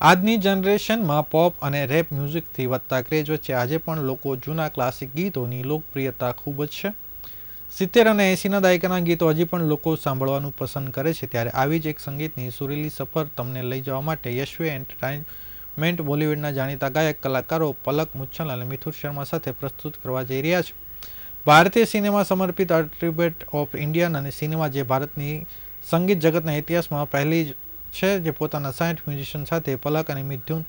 આજની જનરેશનમાં પોપ અને રેપ મ્યુઝિકથી વધતા ક્રેઝ વચ્ચે આજે પણ લોકો જૂના ક્લાસિક ગીતોની લોકપ્રિયતા ખૂબ જ છે. 70 અને 80ના દાયકાના ગીતો હજી પણ લોકો સાંભળવાનું પસંદ કરે છે. ત્યારે આવી જ એક સંગીતની સુરીલી સફર તમને લઈ જવા માટે યશવી એન્ટરટેનમેન્ટ બોલિવૂડના જાણીતા ગાયક કલાકારો પલક મુચ્છલ અને મિથુન શર્મા સાથે પ્રસ્તુત કરવા જઈ રહ્યા છે. ભારતીય સિનેમા સમર્પિત ટ્રિબ્યુટ ઓફ ઇન્ડિયન અને સિનેમા જે ભારતની સંગીત જગતના ઇતિહાસમાં પહેલી છે, જે પોતાના 60 મ્યુઝિશિયન સાથે પલક અને મિથુન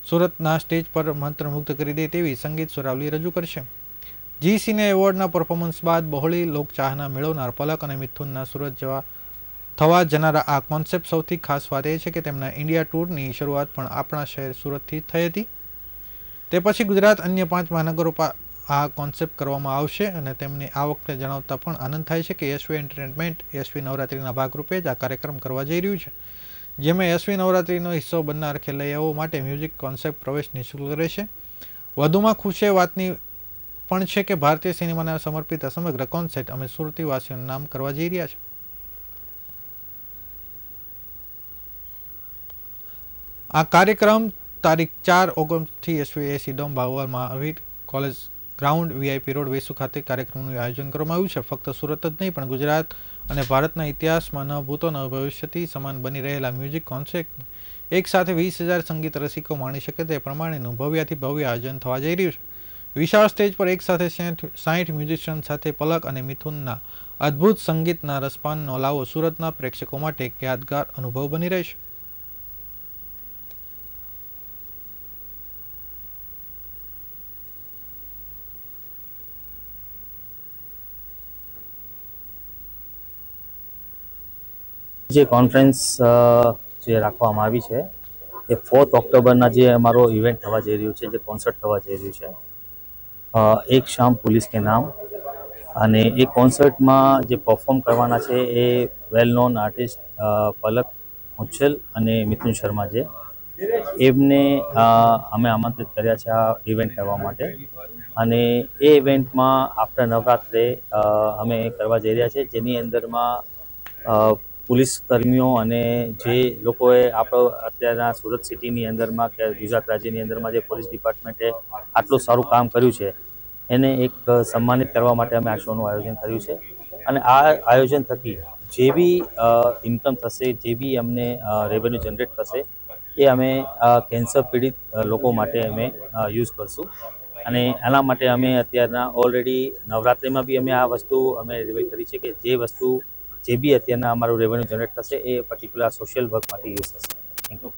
સુરતના સ્ટેજ પર મંત્રમુગ્ધ કરી દે તેવી સંગીત સુરાવલી રજૂ કરશે. જી સિને એવોર્ડના પરફોર્મન્સ બાદ બહોળી લોકચાહના મેળવનાર પલક અને મિથુનના સુરત થવા જનારા આ કોન્સેપ્ટ સૌથી ખાસ વાત એ છે કે તેમના ઇન્ડિયા ટૂરની શરૂઆત પણ આપણા શહેર સુરતથી થઈ હતી. તે પછી ગુજરાત અન્ય 5 મહાનગરો આ કોન્સેપ્ટ કરવામાં આવશે અને તેમને આ વખતે જણાવતા પણ આનંદ થાય છે કે યશવી એન્ટરટેનમેન્ટ યશવી નવરાત્રિના ભાગરૂપે જ આ કાર્યક્રમ કરવા જઈ રહ્યું છે, જેમાં યશવી નવરાત્રિનો હિસ્સો બનનાર ખેલૈયાઓ માટે મ્યુઝિક કોન્સેપ્ટ પ્રવેશ નિઃશુલ્ક રહેશે. વધુમાં ખુશી વાતની પણ છે કે ભારતીય સિનેમાને સમર્પિત આ સમગ્ર કોન્સેપ્ટ અમે સુરતી વાસીઓનું નામ કરવા જઈ રહ્યા છે. આ કાર્યક્રમ તારીખ 4 ઓગસ્ટથી યશવી એસી ડોમ બાવર Mahavir college ground VIP road Vesu ખાતે કાર્યક્રમનું આયોજન કરવામાં આવ્યું છે. ફક્ત સુરત જ નહીં પણ ગુજરાત અને ભારતના ઇતિહાસમાં ન ભૂતો ન ભવિષ્યથી સમાન બની રહેલા મ્યુઝિક કોન્સેપ્ટ એક સાથે 20,000 સંગીત રસિકો માણી શકે તે પ્રમાણેનું ભવ્યાથી ભવ્ય આયોજન થવા જઈ રહ્યું છે. વિશાળ સ્ટેજ પર એક સાથે 60 મ્યુઝિશિયન સાથે પલક અને મિથુનના અદ્ભુત સંગીતના રસપાનનો લાવો સુરતના પ્રેક્ષકો માટે એક યાદગાર અનુભવ બની રહેશે. જે કોન્ફરન્સ જે રાખવામાં આવી છે એ 4 ઓક્ટોબરના જે અમારો ઇવેન્ટ થવા જઈ રહ્યું છે, જે કોન્સર્ટ થવા જઈ રહ્યું છે, એક શામ પુલિસ કે નામ, અને એ કોન્સર્ટમાં જે પરફોર્મ કરવાના છે એ વેલ નોન આર્ટિસ્ટ પલક મુચ્છલ અને મિથુન શર્મા છે. એમને અમે આમંત્રિત કર્યા છે આ ઇવેન્ટ કરવા માટે, અને એ ઇવેન્ટમાં આફ્ટર નવરાત્રે અમે કરવા જઈ રહ્યા છીએ, જેની અંદરમાં પોલીસ કર્મીઓ અને જે લોકોએ આપણો અત્યારના સુરત સિટીની અંદરમાં કે ગુજરાત રાજ્યની અંદરમાં જે પોલીસ ડિપાર્ટમેન્ટે આટલું સારું કામ કર્યું છે એને એક સન્માનિત કરવા માટે અમે આ શોનું આયોજન કર્યું છે. અને આ આયોજન થકી જે બી ઇન્કમ થશે, જે બી અમને રેવન્યુ જનરેટ થશે એ અમે કેન્સર પીડિત લોકો માટે અમે યુઝ કરશું. અને એના માટે અમે અત્યારના ઓલરેડી નવરાત્રિમાં બી અમે આ વસ્તુ અમે રિવીલ કરી છે કે જે બી અત્યારના અમારું રેવન્યુ જનરેટ થશે એ પર્ટિક્યુલર સોશિયલ વર્ક માટે યુઝ થશે. Thank you.